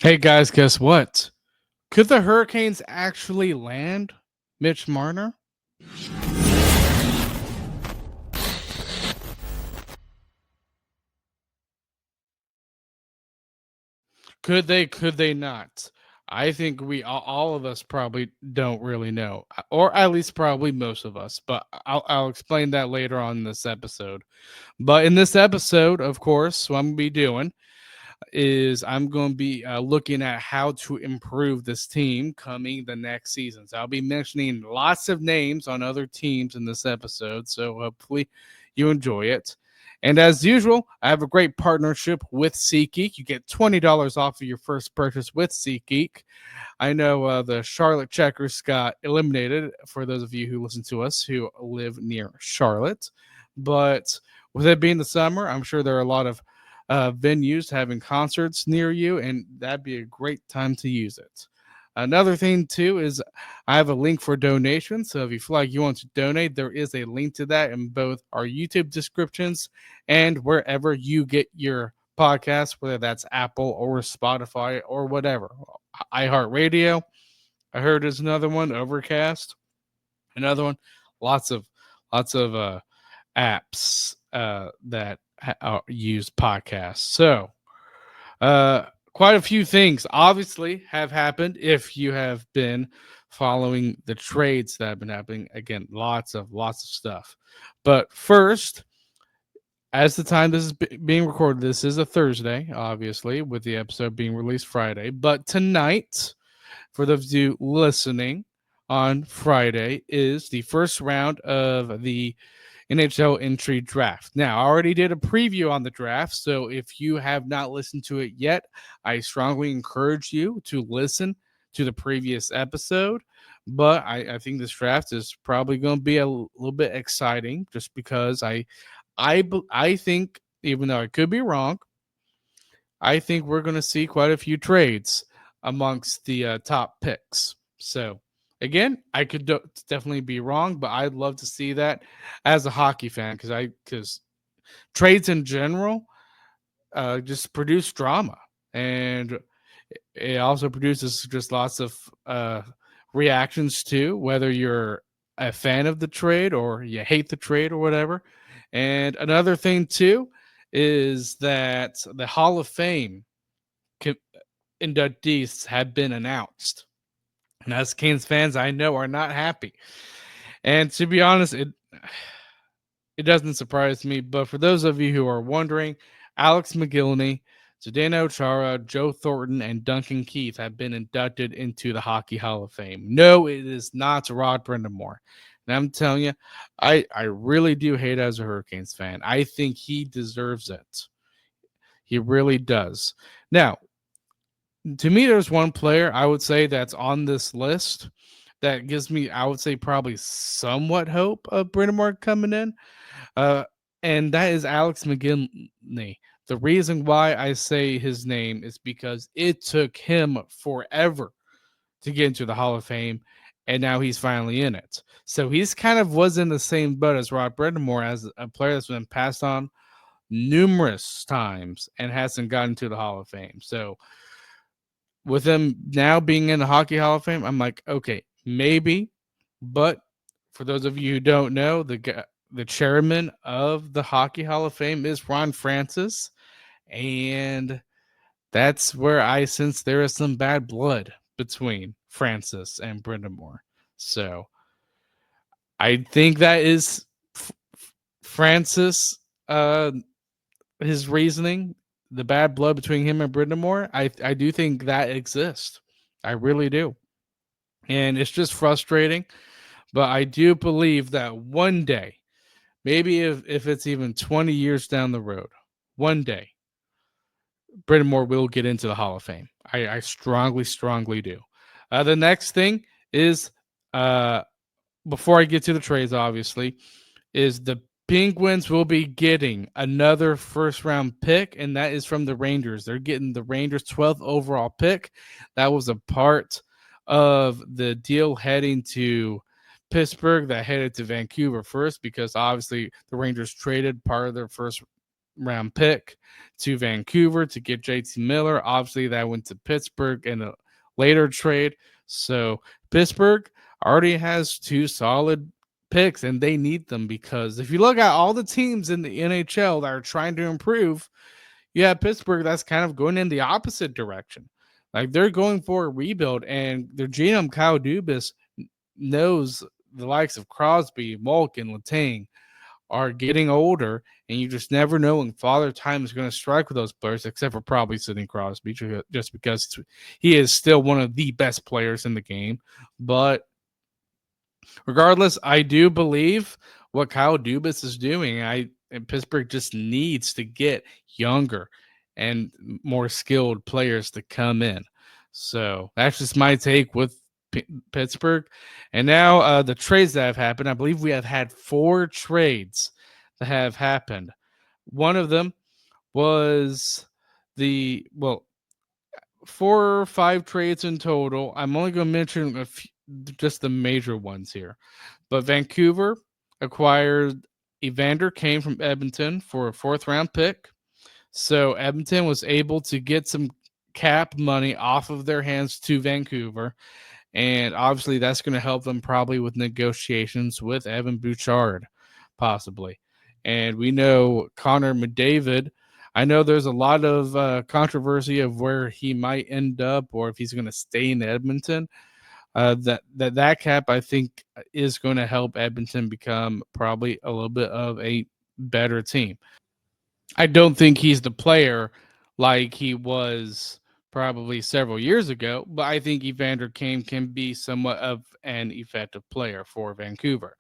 Hey guys, guess what? Could the Hurricanes actually land Mitch Marner? Could they? Could they not? I think we all of us probably don't really know, or at least probably most of us. But I'll explain that later on in this episode. But in this episode, of course, what I'm gonna be doing is I'm going to be looking at how to improve this team coming the next season. So I'll be mentioning lots of names on other teams in this episode. So hopefully you enjoy it. And as usual, I have a great partnership with SeatGeek. You get $20 off of your first purchase with SeatGeek. I know the Charlotte Checkers got eliminated for those of you who listen to us who live near Charlotte. But with it being the summer, I'm sure there are a lot of venues having concerts near you, and that'd be a great time to use it. Another thing too is I have a link for donations. So if you feel like you want to donate, there is a link to that in both our YouTube descriptions and wherever you get your podcast, whether that's Apple or Spotify or whatever. iHeartRadio, I heard is another one. Overcast, another one. Lots of lots of apps that use podcasts. So quite a few things obviously have happened if you have been following the trades that have been happening. Again, lots of stuff. But first, as the time this is being recorded, this is a Thursday, obviously, with the episode being released Friday. But tonight, for those of you listening on Friday, is the first round of the NHL entry draft. Now, I already did a preview on the draft, so if you have not listened to it yet, I strongly encourage you to listen to the previous episode. But I think this draft is probably going to be a little bit exciting, just because I think, even though I could be wrong, I think we're going to see quite a few trades amongst the top picks. So again, I could definitely be wrong, but I'd love to see that as a hockey fan because trades in general just produce drama, and it also produces just lots of reactions too, whether you're a fan of the trade or you hate the trade or whatever. And another thing too is that the Hall of Fame inductees have been announced. And as Canes fans, I know are not happy. And to be honest, it doesn't surprise me. But for those of you who are wondering, Alex McGillney, Zdeno Chara, Joe Thornton, and Duncan Keith have been inducted into the Hockey Hall of Fame. No, it is not Rod Brindamore. And I'm telling you, I really do hate as a Hurricanes fan. I think he deserves it. He really does. Now, to me, there's one player I would say that's on this list that gives me, I would say, probably somewhat hope of Brindamore coming in. Uh, and that is Alex McGinley. The reason why I say his name is because it took him forever to get into the Hall of Fame, and now he's finally in it. So he's kind of was in the same boat as Rod Brindamore, as a player that's been passed on numerous times and hasn't gotten to the Hall of Fame. So with him now being in the Hockey Hall of Fame, I'm like, okay, maybe. But for those of you who don't know, the chairman of the Hockey Hall of Fame is Ron Francis, and that's where I sense there is some bad blood between Francis and Brindamore. So I think that is Francis, his reasoning, the bad blood between him and Brindamore. I do think that exists. I really do. And it's just frustrating. But I do believe that one day, maybe if it's even 20 years down the road, one day, Brindamore will get into the Hall of Fame. I strongly do. The next thing is, uh, before I get to the trades, obviously, is the Penguins will be getting another first round pick, and that is from the Rangers. They're getting the Rangers' 12th overall pick. That was a part of the deal heading to Pittsburgh that headed to Vancouver first, because obviously the Rangers traded part of their first round pick to Vancouver to get JT Miller. Obviously, that went to Pittsburgh in a later trade. So Pittsburgh already has two solid picks, and they need them because if you look at all the teams in the NHL that are trying to improve, you have Pittsburgh that's kind of going in the opposite direction. Like they're going for a rebuild, and their GM Kyle Dubas knows the likes of Crosby, Malkin, Letang are getting older, and you just never know when Father Time is going to strike with those players, except for probably Sidney Crosby, just because he is still one of the best players in the game. But regardless, I do believe what Kyle Dubas is doing. And Pittsburgh just needs to get younger and more skilled players to come in. So that's just my take with Pittsburgh. And now the trades that have happened. I believe we have had 4 trades that have happened. One of them was well, 4 or 5 trades in total. I'm only going to mention just the major ones here. But Vancouver acquired Evander Kane from Edmonton for a 4th-round pick. So Edmonton was able to get some cap money off of their hands to Vancouver. And obviously, that's going to help them probably with negotiations with Evan Bouchard, possibly. And we know Connor McDavid. I know there's a lot of controversy of where he might end up or if he's going to stay in Edmonton. That cap I think is going to help Edmonton become probably a little bit of a better team. I don't think he's the player like he was probably several years ago, but I think Evander Kane can be somewhat of an effective player for Vancouver.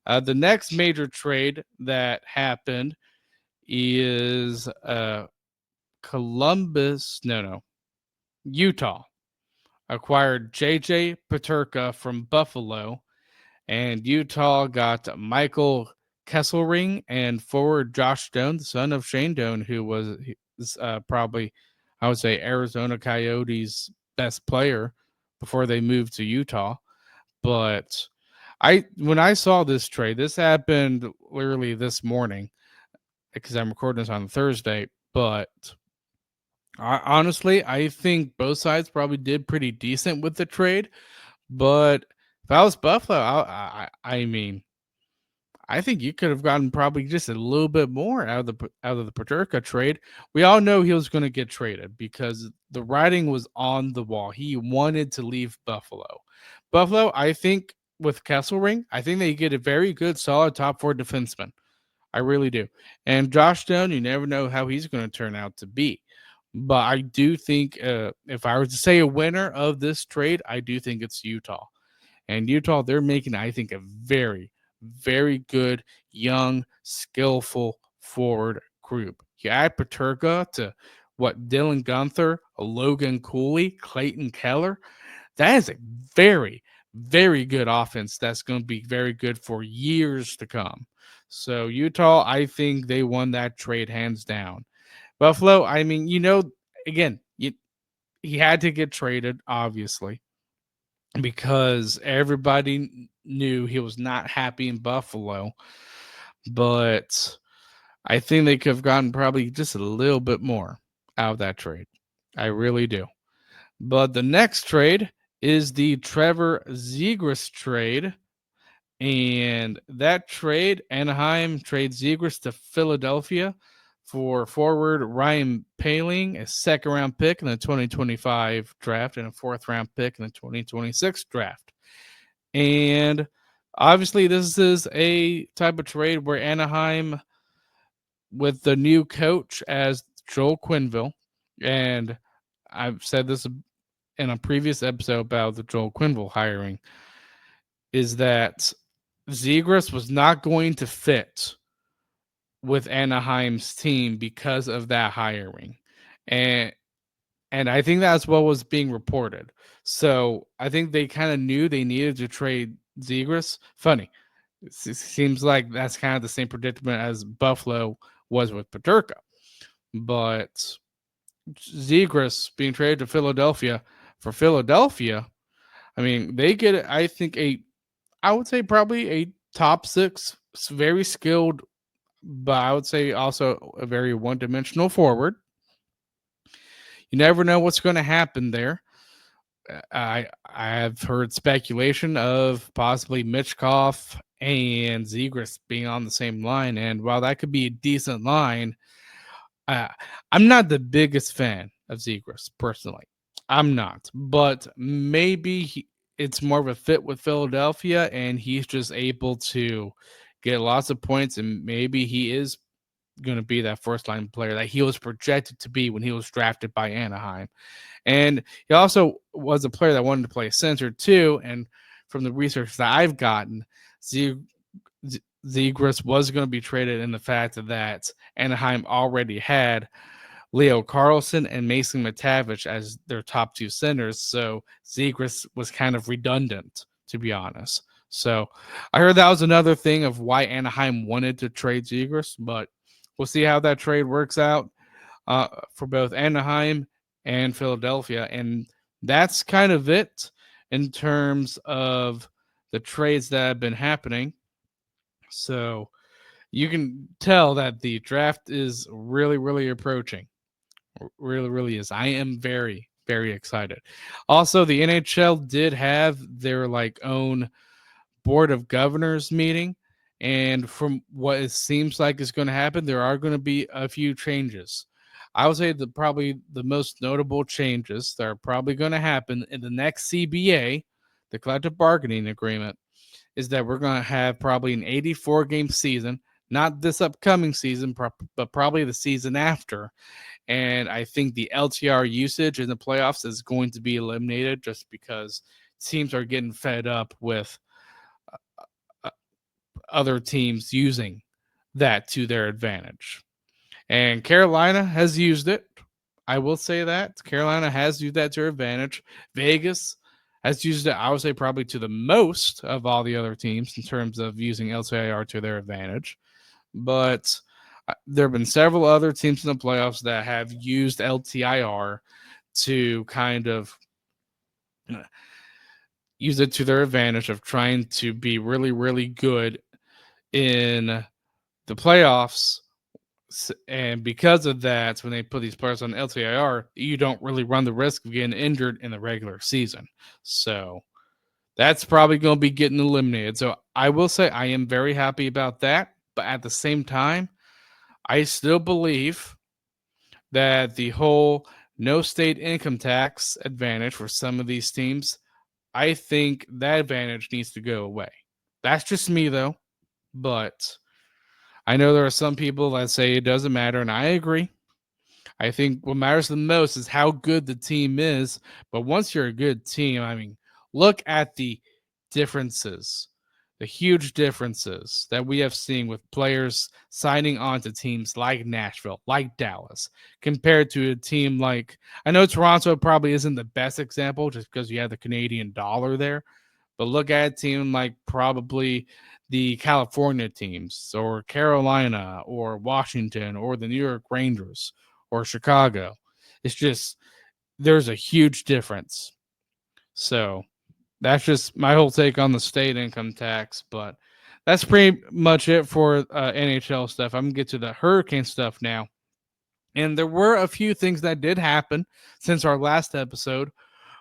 The next major trade that happened is Utah acquired JJ Paterka from Buffalo, and Utah got Michael Kesselring and forward Josh Doan, the son of Shane Doan, who was probably, I would say, Arizona Coyotes' best player before they moved to Utah. But when I saw this trade, this happened literally this morning because I'm recording this on Thursday. But honestly, I think both sides probably did pretty decent with the trade. But if I was Buffalo, I mean, I think you could have gotten probably just a little bit more out of the Paterka trade. We all know he was going to get traded because the writing was on the wall. He wanted to leave Buffalo. Buffalo, I think with Kesselring, I think they get a very good, solid top 4 defenseman. I really do. And Josh Doan, you never know how he's going to turn out to be. But I do think if I were to say a winner of this trade, I do think it's Utah. And Utah, they're making, I think, a very, very good, young, skillful forward group. You add Paterka to Dylan Gunther, Logan Cooley, Clayton Keller. That is a very, very good offense that's going to be very good for years to come. So Utah, I think they won that trade hands down. Buffalo, I mean, again, he had to get traded, obviously, because everybody knew he was not happy in Buffalo. But I think they could have gotten probably just a little bit more out of that trade. I really do. But the next trade is the Trevor Zegras trade. And that trade, Anaheim trades Zegras to Philadelphia for forward Ryan Poehling, a 2nd-round pick in the 2025 draft, and a 4th-round pick in the 2026 draft. And obviously, this is a type of trade where Anaheim, with the new coach as Joel Quenneville, and I've said this in a previous episode about the Joel Quenneville hiring, is that Zegras was not going to fit with Anaheim's team because of that hiring. And I think that's what was being reported. So I think they kind of knew they needed to trade Zegras. Funny. It seems like that's kind of the same predicament as Buffalo was with Paterka. But Zegras being traded to Philadelphia, for Philadelphia, I mean, they get, I think, I would say probably a top 6, very skilled but I would say also a very one-dimensional forward. You never know what's going to happen there. I have heard speculation of possibly Mitchkoff and Zegras being on the same line, and while that could be a decent line, uh, I'm not the biggest fan of Zegras personally. I'm not, but maybe it's more of a fit with Philadelphia, and he's just able to get lots of points, and maybe he is going to be that first line player that he was projected to be when he was drafted by Anaheim. And he also was a player that wanted to play center too. And from the research that I've gotten, Zegras was going to be traded in the fact that Anaheim already had Leo Carlson and Mason Matavich as their top two centers. So Zegras was kind of redundant, to be honest. So I heard that was another thing of why Anaheim wanted to trade Zegras, but we'll see how that trade works out for both Anaheim and Philadelphia. And that's kind of it in terms of the trades that have been happening. So you can tell that the draft is really, really approaching. Really, really is. I am very, very excited. Also, the NHL did have their like own board of governors meeting, and from what it seems like is going to happen, there are going to be a few changes. I would say that probably the most notable changes that are probably going to happen in the next CBA, the collective bargaining agreement, is that we're going to have probably an 84 game season, not this upcoming season, but probably the season after. And I think the LTR usage in the playoffs is going to be eliminated just because teams are getting fed up with other teams using that to their advantage. And Carolina has used it. I will say that Carolina has used that to their advantage. Vegas has used it, I would say, probably to the most of all the other teams in terms of using LTIR to their advantage. But there have been several other teams in the playoffs that have used LTIR to kind of use it to their advantage of trying to be really, really good in the playoffs. And because of that, when they put these players on LTIR, you don't really run the risk of getting injured in the regular season. So that's probably going to be getting eliminated. So I will say I am very happy about that. But at the same time, I still believe that the whole no state income tax advantage for some of these teams, I think that advantage needs to go away. That's just me, though. But I know there are some people that say it doesn't matter, and I agree. I think what matters the most is how good the team is. But once you're a good team, I mean, look at the differences, the huge differences that we have seen with players signing on to teams like Nashville, like Dallas, compared to a team like, I know Toronto probably isn't the best example just because you have the Canadian dollar there, but look at a team like probably the California teams or Carolina or Washington or the New York Rangers or Chicago. It's just there's a huge difference. So that's just my whole take on the state income tax. But that's pretty much it for NHL stuff. I'm gonna get to the hurricane stuff now. And there were a few things that did happen since our last episode.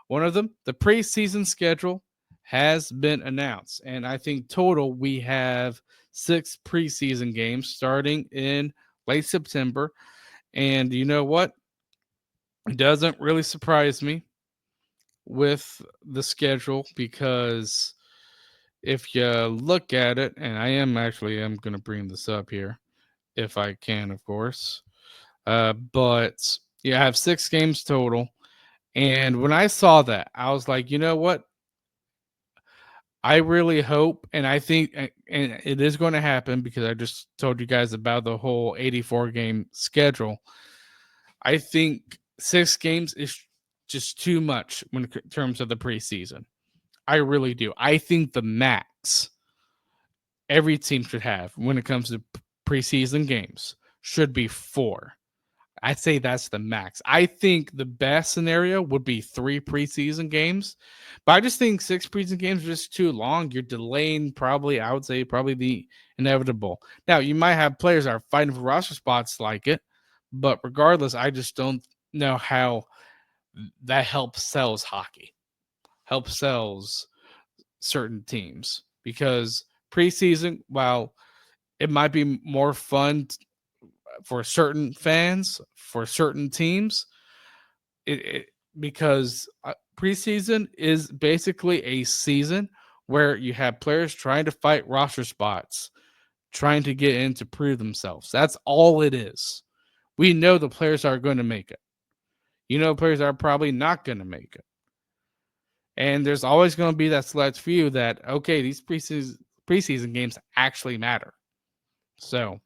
One of them, the preseason schedule has been announced. And I think total we have 6 preseason games starting in late September. And you know what? It doesn't really surprise me with the schedule because if you look at it, and I'm going to bring this up here if I can, of course. But you have 6 games total. And when I saw that, I was like, you know what? I really hope, and I think, and it is going to happen because I just told you guys about the whole 84 game schedule. I think 6 games is just too much when in terms of the preseason. I really do. I think the max every team should have when it comes to preseason games should be 4. I say that's the max. I think the best scenario would be 3 preseason games, but I just think 6 preseason games are just too long. You're delaying probably, I would say, probably the inevitable. Now, you might have players that are fighting for roster spots like it, but regardless, I just don't know how that helps sells hockey, helps sells certain teams because preseason, while it might be more fun for certain fans, for certain teams, it because preseason is basically a season where you have players trying to fight roster spots, trying to get in to prove themselves. That's all it is. We know the players are going to make it. You know, players are probably not going to make it. And there's always going to be that select few that, okay, these preseason games actually matter. So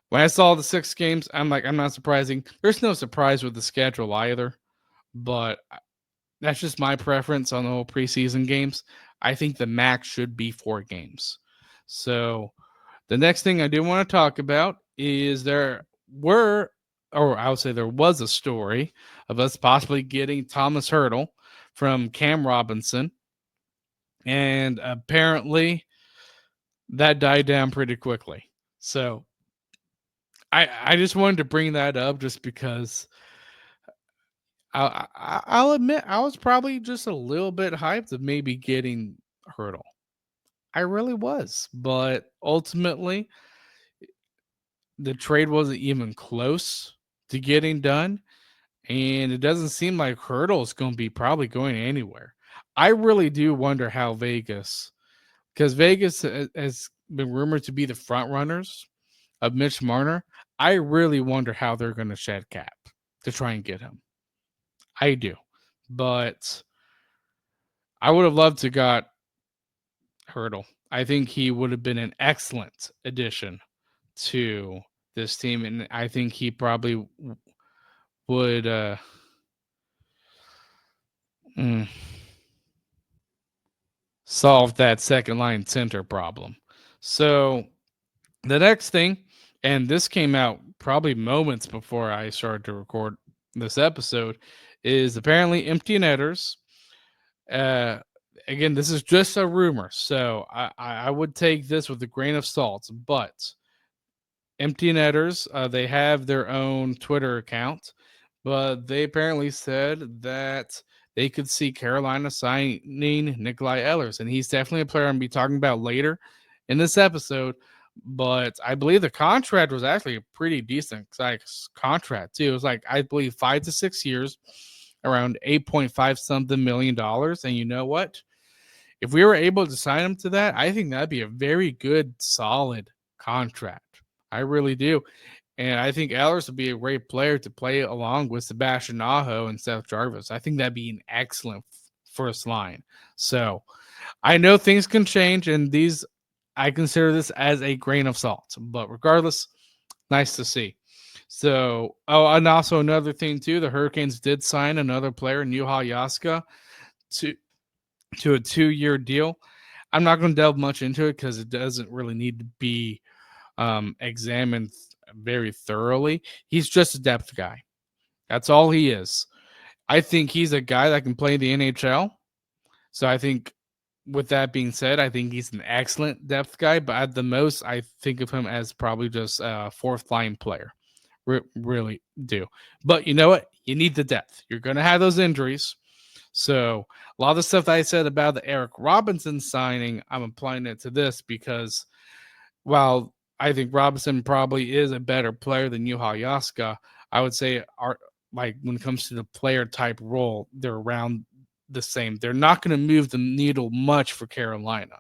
when I saw the 6 games, I'm like, I'm not surprising. There's no surprise with the schedule either, but that's just my preference on the whole preseason games. I think the max should be 4 games. So the next thing I do want to talk about is I would say there was a story of us possibly getting Thomas Hurdle from Cam Robinson. And apparently that died down pretty quickly. So I just wanted to bring that up just because I'll admit I was probably just a little bit hyped of maybe getting Hurdle. I really was, but ultimately the trade wasn't even close to getting done, and it doesn't seem like Hurdle is going to be probably going anywhere. I really do wonder how Vegas, because Vegas has been rumored to be the front runners of Mitch Marner. I really wonder how they're going to shed cap to try and get him. I do, but I would have loved to got Hurdle. I think he would have been an excellent addition to this team, and I think he probably would mm, solve that second line center problem. So the next thing, and this came out probably moments before I started to record this episode, is apparently empty netters. Uh, Again, this is just a rumor, so I would take this with a grain of salt. But empty netters, they have their own Twitter account, but they apparently said that they could see Carolina signing Nikolai Ehlers, and he's definitely a player I'm going to be talking about later in this episode. But I believe the contract was actually a pretty decent contract too. It was like, I believe, 5 to 6 years, around 8.5 something $million. And you know what? If we were able to sign him to that, I think that'd be a very good, solid contract. I really do. And I think Ellers would be a great player to play along with Sebastian Aho and Seth Jarvis. I think that'd be an excellent first line. So I know things can change, and I consider this as a grain of salt. But regardless, nice to see. So, and also another thing too, the Hurricanes did sign another player, Juha Jaska, to a 2-year deal. I'm not going to delve much into it because it doesn't really need to be examined very thoroughly. He's just a depth guy. That's all he is. I think he's a guy that can play the NHL. So I think, with that being said, I think he's an excellent depth guy. But at the most, I think of him as probably just a fourth line player. Really do. But you know what? You need the depth. You're going to have those injuries. So a lot of the stuff that I said about the Eric Robinson signing, I'm applying it to this because while I think Robinson probably is a better player than Juha Jaska, I would say like when it comes to the player type role, they're around the same. They're not going to move the needle much for Carolina.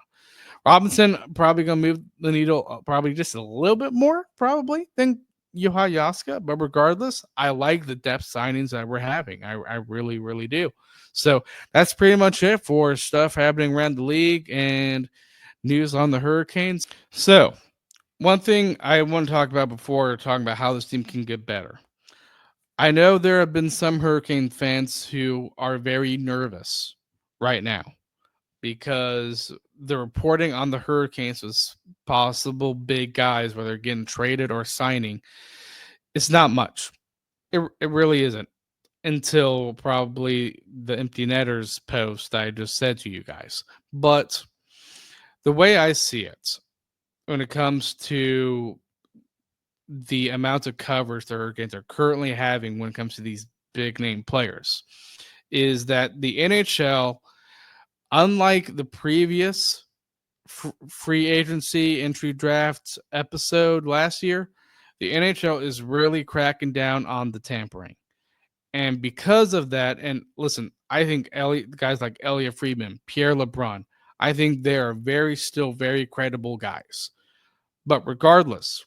Robinson probably going to move the needle probably just a little bit more probably than Juha Jaska, but regardless, I like the depth signings that we're having. I really, really do. So that's pretty much it for stuff happening around the league and news on the Hurricanes. So one thing I want to talk about before talking about how this team can get better. I know there have been some Hurricane fans who are very nervous right now because the reporting on the Hurricanes was possible big guys, whether getting traded or signing, It's not much. It really isn't until probably the empty netters post I just said to you guys. But the way I see it, when it comes to the amount of coverage the Hurricanes are currently having when it comes to these big name players, is that the NHL, unlike the previous free agency entry draft episode last year, the NHL is really cracking down on the tampering. And because of that, and listen, I think guys like Elliot Friedman, Pierre LeBrun, I think they are still very credible guys. But regardless,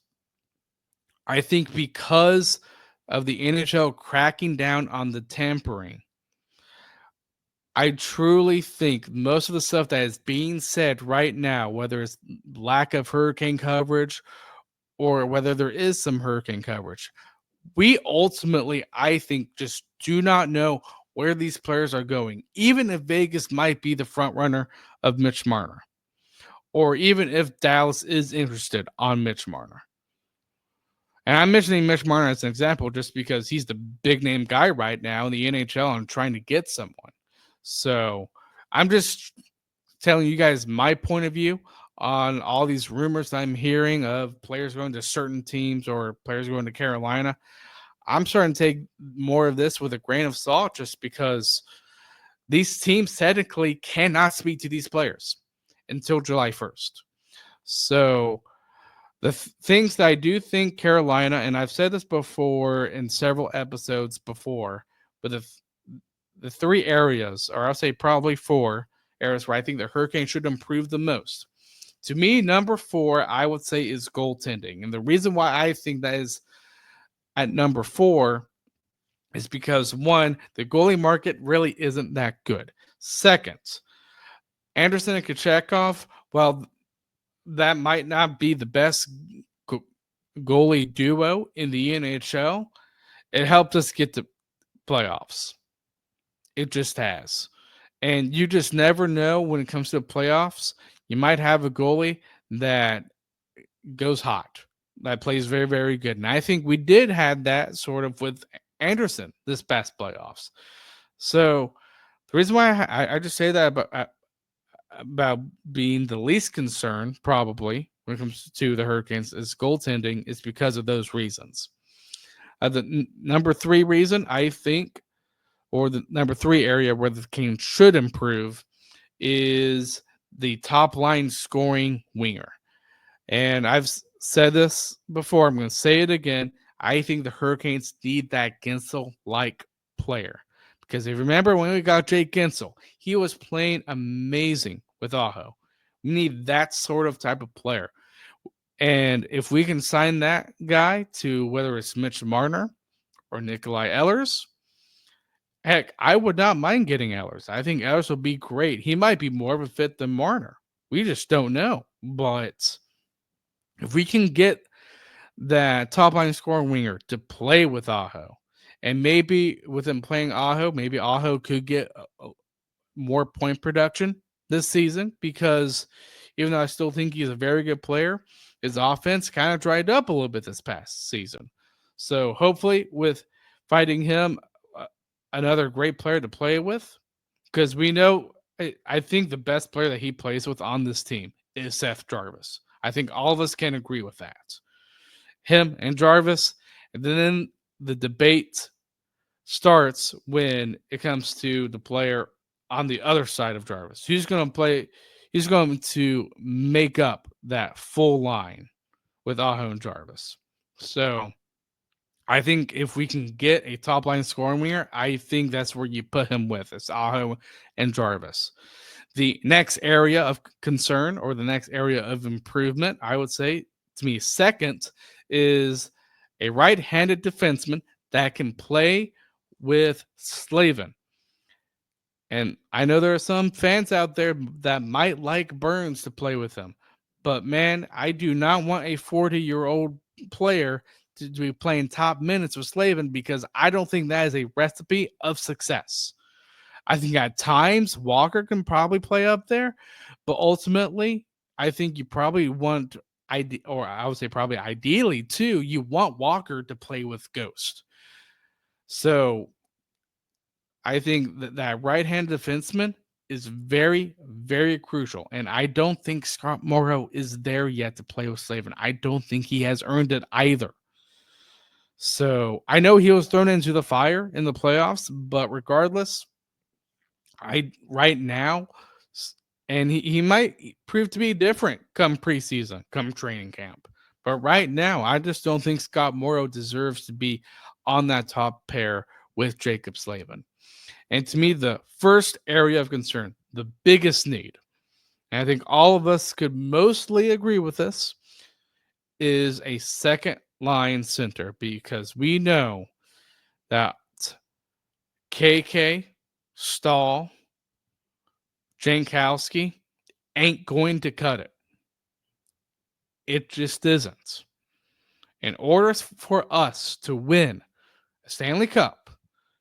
I think because of the NHL cracking down on the tampering, I truly think most of the stuff that is being said right now, whether it's lack of hurricane coverage or whether there is some hurricane coverage, we ultimately, I think, just do not know where these players are going, even if Vegas might be the front runner of Mitch Marner, or even if Dallas is interested on Mitch Marner. And I'm mentioning Mitch Marner as an example just because he's the big name guy right now in the NHL and trying to get someone. So I'm just telling you guys my point of view on all these rumors I'm hearing of players going to certain teams or players going to Carolina. I'm starting to take more of this with a grain of salt just because these teams technically cannot speak to these players until July 1st. So the things that I do think Carolina, and I've said this before in several episodes before, but the three areas, or I'll say probably four areas where I think the Hurricanes should improve the most. To me, number four, I would say, is goaltending. And the reason why I think that is at number four is because, one, the goalie market really isn't that good. Second, Anderson and Kochetkov, well, that might not be the best goalie duo in the NHL. It helped us get to playoffs. It just has. And you just never know when it comes to the playoffs. You might have a goalie that goes hot, that plays very, very good. And I think we did have that sort of with Anderson this past playoffs. So the reason why I just say that about being the least concerned, probably when it comes to the Hurricanes, is goaltending is because of those reasons. The number three reason I think, or the number three area where the Kings should improve, is the top line scoring winger. And I've said this before. I'm going to say it again. I think the Hurricanes need that Gensel-like player. Because if you remember when we got Jake Gensel, he was playing amazing with Aho. We need that sort of type of player. And if we can sign that guy to whether it's Mitch Marner or Nikolai Ehlers, heck, I would not mind getting Ehlers. I think Ehlers will be great. He might be more of a fit than Marner. We just don't know. But if we can get that top line scoring winger to play with Aho, and maybe with him playing Aho, maybe Aho could get more point production this season, because even though I still think he's a very good player, his offense kind of dried up a little bit this past season. So hopefully with fighting him, another great player to play with, because we know, I think the best player that he plays with on this team is Seth Jarvis. I think all of us can agree with that. Him and Jarvis, and then the debate starts when it comes to the player on the other side of Jarvis. Who's going to play? He's going to make up that full line with Aho and Jarvis. So I think if we can get a top line scoring winger, I think that's where you put him with. It's Aho and Jarvis. The next area of concern, or the next area of improvement, I would say, to me, second, is a right-handed defenseman that can play with Slavin. And I know there are some fans out there that might like Burns to play with him. But man, I do not want a 40-year-old player to be playing top minutes with Slavin, because I don't think that is a recipe of success. I think at times Walker can probably play up there, but ultimately, I think you probably want or I would say probably ideally too, you want Walker to play with Ghost. So I think that right hand defenseman is very, very crucial. And I don't think Scott Morrow is there yet to play with Slavin. I don't think he has earned it either. So I know he was thrown into the fire in the playoffs, but regardless, I right now, and he might prove to be different come preseason, come training camp. But right now, I just don't think Scott Morrow deserves to be on that top pair with Jacob Slavin. And to me, the first area of concern, the biggest need, and I think all of us could mostly agree with this, is a second line center because we know that KK, Stahl, Jankowski ain't going to cut it. It just isn't. In order for us to win a Stanley Cup,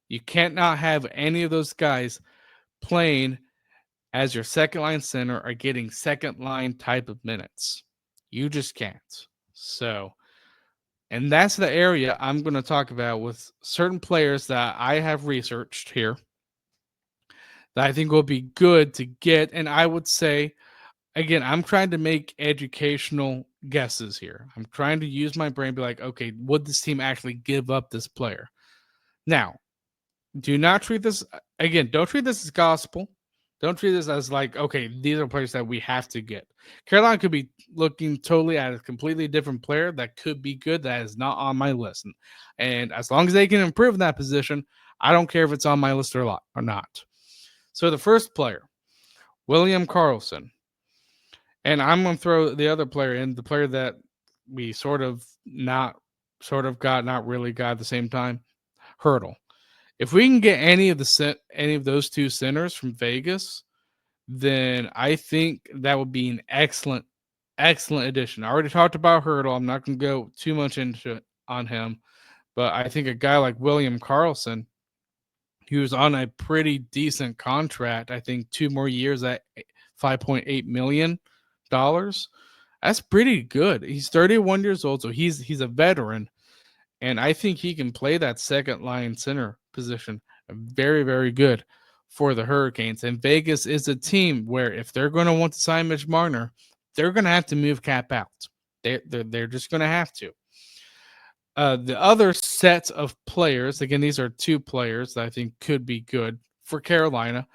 you can't not have any of those guys playing as your second line center or getting second line type of minutes. You just can't. So, and that's the area I'm going to talk about with certain players that I have researched here that I think will be good to get. And I would say, again, I'm trying to make educational guesses here. I'm trying to use my brain, be like, okay, would this team actually give up this player? Now, do not treat this again. Don't treat this as gospel. Don't treat this as like, okay, these are players that we have to get. Carolina could be looking totally at a completely different player that could be good that is not on my list. And as long as they can improve in that position, I don't care if it's on my list or not. So the first player, William Karlsson. And I'm going to throw the other player in, the player that we sort of got, not really got at the same time, Hurdle. If we can get any of those two centers from Vegas, then I think that would be an excellent addition. I already talked about Hurdle. I'm not going to go too much into it on him, but I think a guy like William Karlsson, who's on a pretty decent contract, I think 2 more years at $5.8 million. That's pretty good. He's 31 years old, so he's a veteran, and I think he can play that second line center position very, very good for the Hurricanes. And Vegas is a team where if they're going to want to sign Mitch Marner, they're going to have to move cap out. They're just going to have to. The other set of players, again, these are two players that I think could be good for Carolina,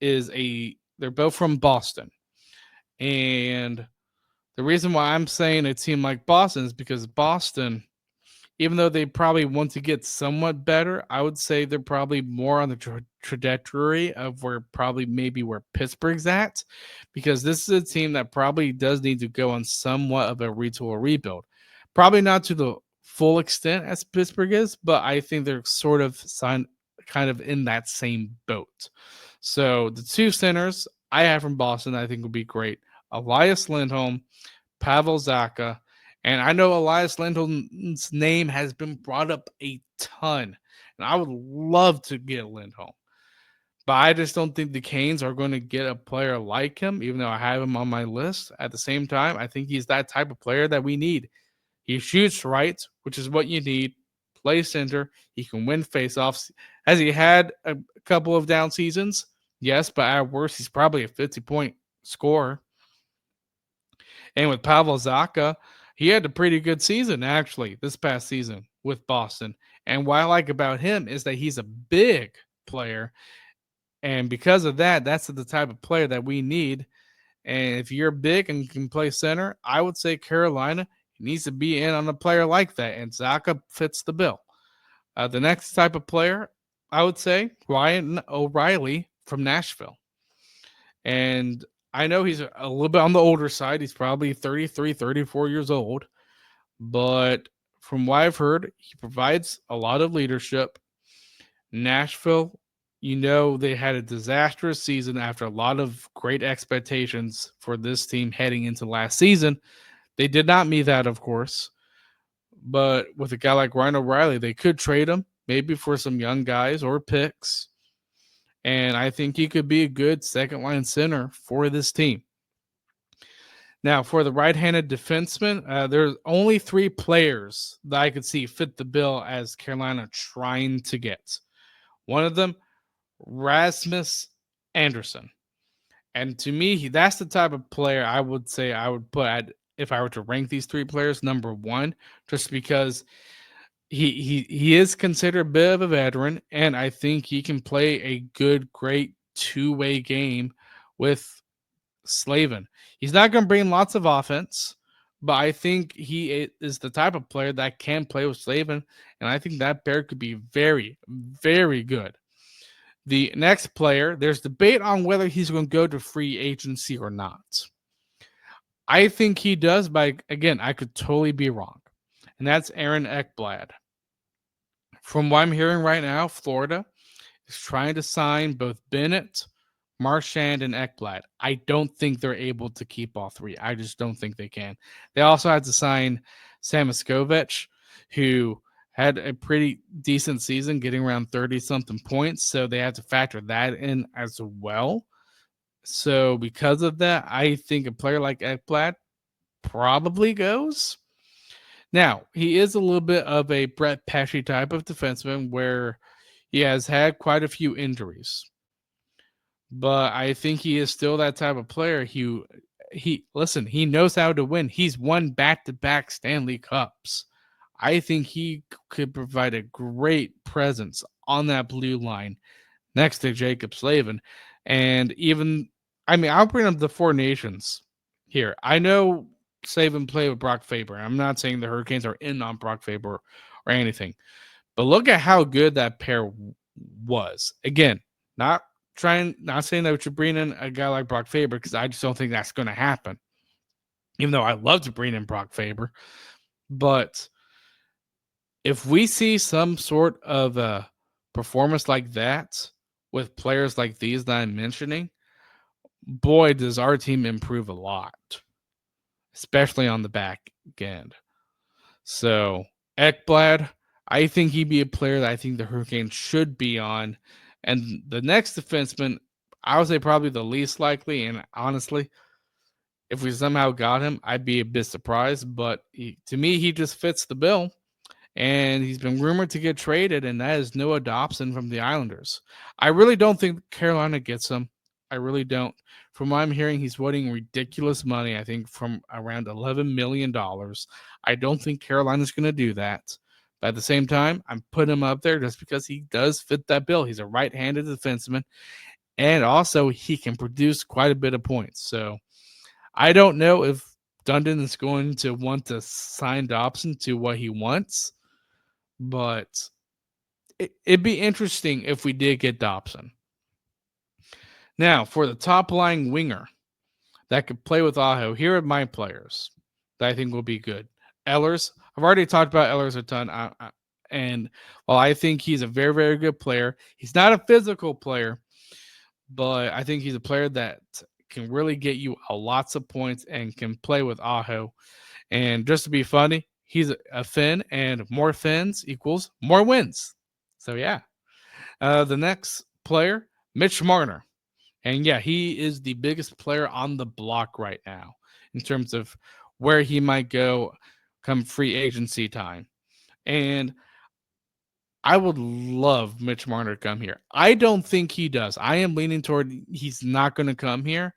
they're both from Boston. And the reason why I'm saying a team like Boston is because Boston, even though they probably want to get somewhat better, I would say they're probably more on the trajectory of where Pittsburgh's at, because this is a team that probably does need to go on somewhat of a retool rebuild. Probably not to the full extent as Pittsburgh is, but I think they're sort of kind of in that same boat. So the two centers I have from Boston I think would be great. Elias Lindholm, Pavel Zacha, and I know Elias Lindholm's name has been brought up a ton, and I would love to get Lindholm. But I just don't think the Canes are going to get a player like him, even though I have him on my list. At the same time, I think he's that type of player that we need. He shoots right, which is what you need. Play center. He can win faceoffs. Has he had a couple of down seasons? Yes, but at worst, he's probably a 50-point scorer. And with Pavel Zacha, he had a pretty good season, actually, this past season with Boston. And what I like about him is that he's a big player. And because of that, that's the type of player that we need. And if you're big and can play center, I would say Carolina needs to be in on a player like that. And Zacha fits the bill. The next type of player, I would say Ryan O'Reilly from Nashville. And I know he's a little bit on the older side. He's probably 33, 34 years old. But from what I've heard, he provides a lot of leadership. Nashville, they had a disastrous season after a lot of great expectations for this team heading into last season. They did not meet that, of course. But with a guy like Ryan O'Reilly, they could trade him, maybe for some young guys or picks. And I think he could be a good second line center for this team. Now, for the right-handed defenseman, there's only three players that I could see fit the bill as Carolina trying to get. One of them, Rasmus Anderson. And to me, that's the type of player I would say I would put at, if I were to rank these three players, number one, just because he is considered a bit of a veteran, and I think he can play a good, great two-way game with Slavin. He's not going to bring lots of offense, but I think he is the type of player that can play with Slavin, and I think that pair could be very, very good. The next player, there's debate on whether he's going to go to free agency or not. I think he does, but again, I could totally be wrong. And that's Aaron Ekblad. From what I'm hearing right now, Florida is trying to sign both Bennett, Marchand, and Ekblad. I don't think they're able to keep all three. I just don't think they can. They also had to sign Samaskovich, who had a pretty decent season, getting around 30-something points. So they had to factor that in as well. So because of that, I think a player like Ekblad probably goes. Now, he is a little bit of a Brett Pesce type of defenseman where he has had quite a few injuries. But I think he is still that type of player. He knows how to win. He's won back-to-back Stanley Cups. I think he could provide a great presence on that blue line next to Jacob Slavin. And I'll bring up the Four Nations here. I know Slavin played with Brock Faber. I'm not saying the Hurricanes are in on Brock Faber or anything, but look at how good that pair was. Again, not saying that we should bring in a guy like Brock Faber, because I just don't think that's going to happen. Even though I love to bring in Brock Faber, but if we see some sort of a performance like that with players like these that I'm mentioning, boy, does our team improve a lot, especially on the back end. So Ekblad, I think he'd be a player that I think the Hurricanes should be on. And the next defenseman, I would say probably the least likely. And honestly, if we somehow got him, I'd be a bit surprised. But to me, he just fits the bill. And he's been rumored to get traded, and that is Noah Dobson from the Islanders. I really don't think Carolina gets him. I really don't. From what I'm hearing, he's wanting ridiculous money, I think from around $11 million. I don't think Carolina's going to do that. But at the same time, I'm putting him up there just because he does fit that bill. He's a right-handed defenseman, and also he can produce quite a bit of points. So I don't know if Dundon is going to want to sign Dobson to what he wants, but it'd be interesting if we did get Dobson. Now, for the top-line winger that could play with Aho, here are my players that I think will be good. Ehlers. I've already talked about Ehlers a ton, and while I think he's a very, very good player, he's not a physical player, but I think he's a player that can really get you lots of points and can play with Aho. And just to be funny, he's a Finn, and more Finns equals more wins. So, yeah. The next player, Mitch Marner. And, yeah, he is the biggest player on the block right now in terms of where he might go come free agency time. And I would love Mitch Marner to come here. I don't think he does. I am leaning toward he's not going to come here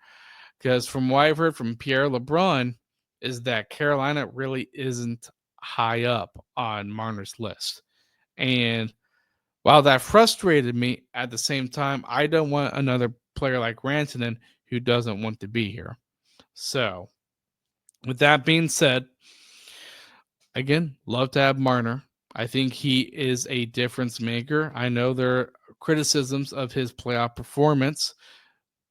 because from what I've heard from Pierre LeBrun is that Carolina really isn't high up on Marner's list. And while that frustrated me, at the same time, I don't want another player like Rantanen who doesn't want to be here. So, with that being said, again, love to have Marner. I think he is a difference maker. I know there are criticisms of his playoff performance,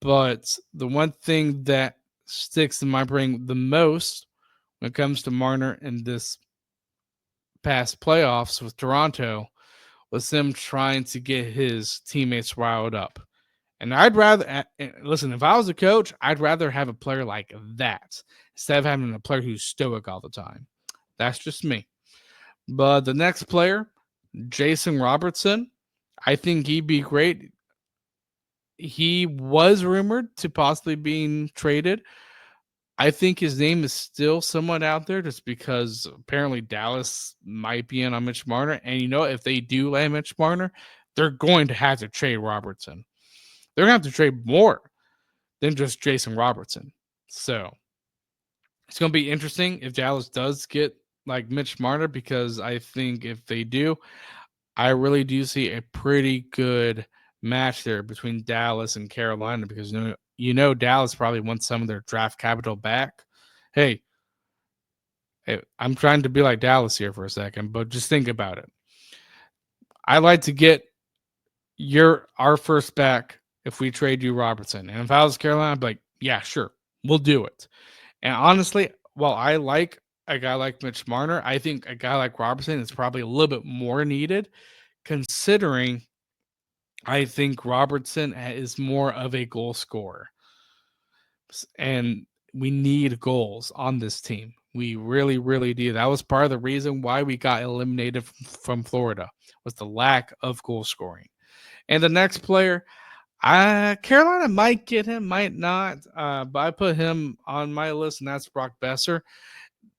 but the one thing that sticks in my brain the most when it comes to Marner in this past playoffs with Toronto was him trying to get his teammates riled up. And I'd rather, listen, if I was a coach, I'd rather have a player like that instead of having a player who's stoic all the time. That's just me. But the next player, Jason Robertson, I think he'd be great. He was rumored to possibly being traded. I think his name is still somewhat out there just because apparently Dallas might be in on Mitch Marner. And if they do land Mitch Marner, they're going to have to trade Robertson. They're going to have to trade more than just Jason Robertson. So it's going to be interesting if Dallas does get like Mitch Marner, because I think if they do, I really do see a pretty good match there between Dallas and Carolina, because Dallas probably wants some of their draft capital back. Hey, I'm trying to be like Dallas here for a second, but just think about it. I like to get our first back if we trade you Robertson. And if I was Carolina, I'd be like, yeah, sure, we'll do it. And honestly, while I like a guy like Mitch Marner, I think a guy like Robertson is probably a little bit more needed, considering I think Robertson is more of a goal scorer. And we need goals on this team. We really, really do. That was part of the reason why we got eliminated from Florida, was the lack of goal scoring. And the next player, Carolina might get him, might not, but I put him on my list, and that's Brock Besser.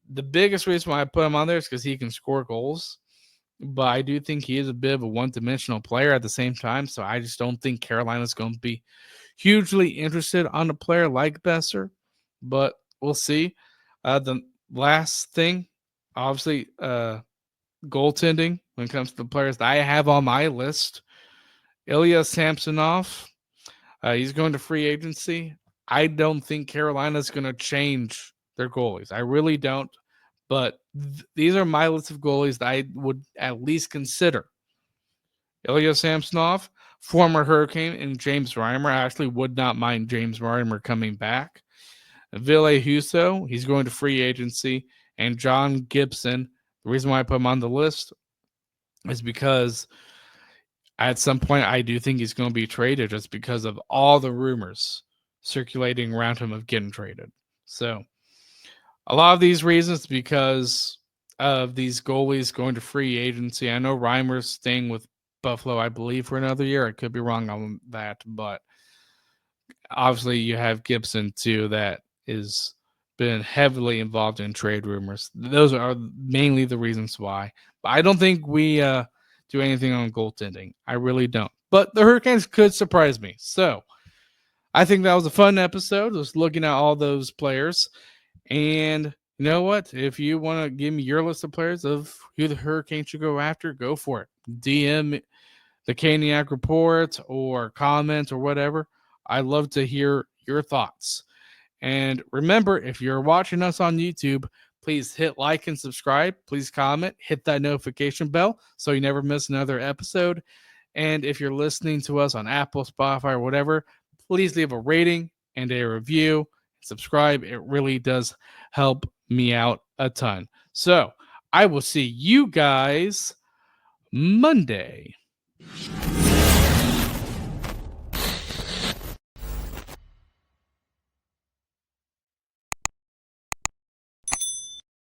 The biggest reason why I put him on there is because he can score goals, but I do think he is a bit of a one-dimensional player at the same time, so I just don't think Carolina's going to be hugely interested on a player like Besser, but we'll see. The last thing, obviously, goaltending when it comes to the players that I have on my list. Ilya Samsonov, he's going to free agency. I don't think Carolina's going to change their goalies. I really don't. But these are my list of goalies that I would at least consider. Ilya Samsonov, former Hurricane, and James Reimer. I actually would not mind James Reimer coming back. Ville Husso, he's going to free agency. And John Gibson. The reason why I put him on the list is because at some point I do think he's going to be traded, just because of all the rumors circulating around him of getting traded. So a lot of these reasons because of these goalies going to free agency. I know Reimer's staying with Buffalo, I believe, for another year. I could be wrong on that, but obviously you have Gibson too, that is been heavily involved in trade rumors. Those are mainly the reasons why. But I don't think we do anything on goaltending. I really don't. But the Hurricanes could surprise me. So I think that was a fun episode, just looking at all those players. And you know what? If you want to give me your list of players of who the Hurricanes should go after, go for it. DM the Caniac Report or comment or whatever. I'd love to hear your thoughts. And remember, if you're watching us on YouTube, please hit like and subscribe. Please comment, hit that notification bell so you never miss another episode. And if you're listening to us on Apple, Spotify, or whatever, please leave a rating and a review. Subscribe. It really does help me out a ton. So I will see you guys Monday.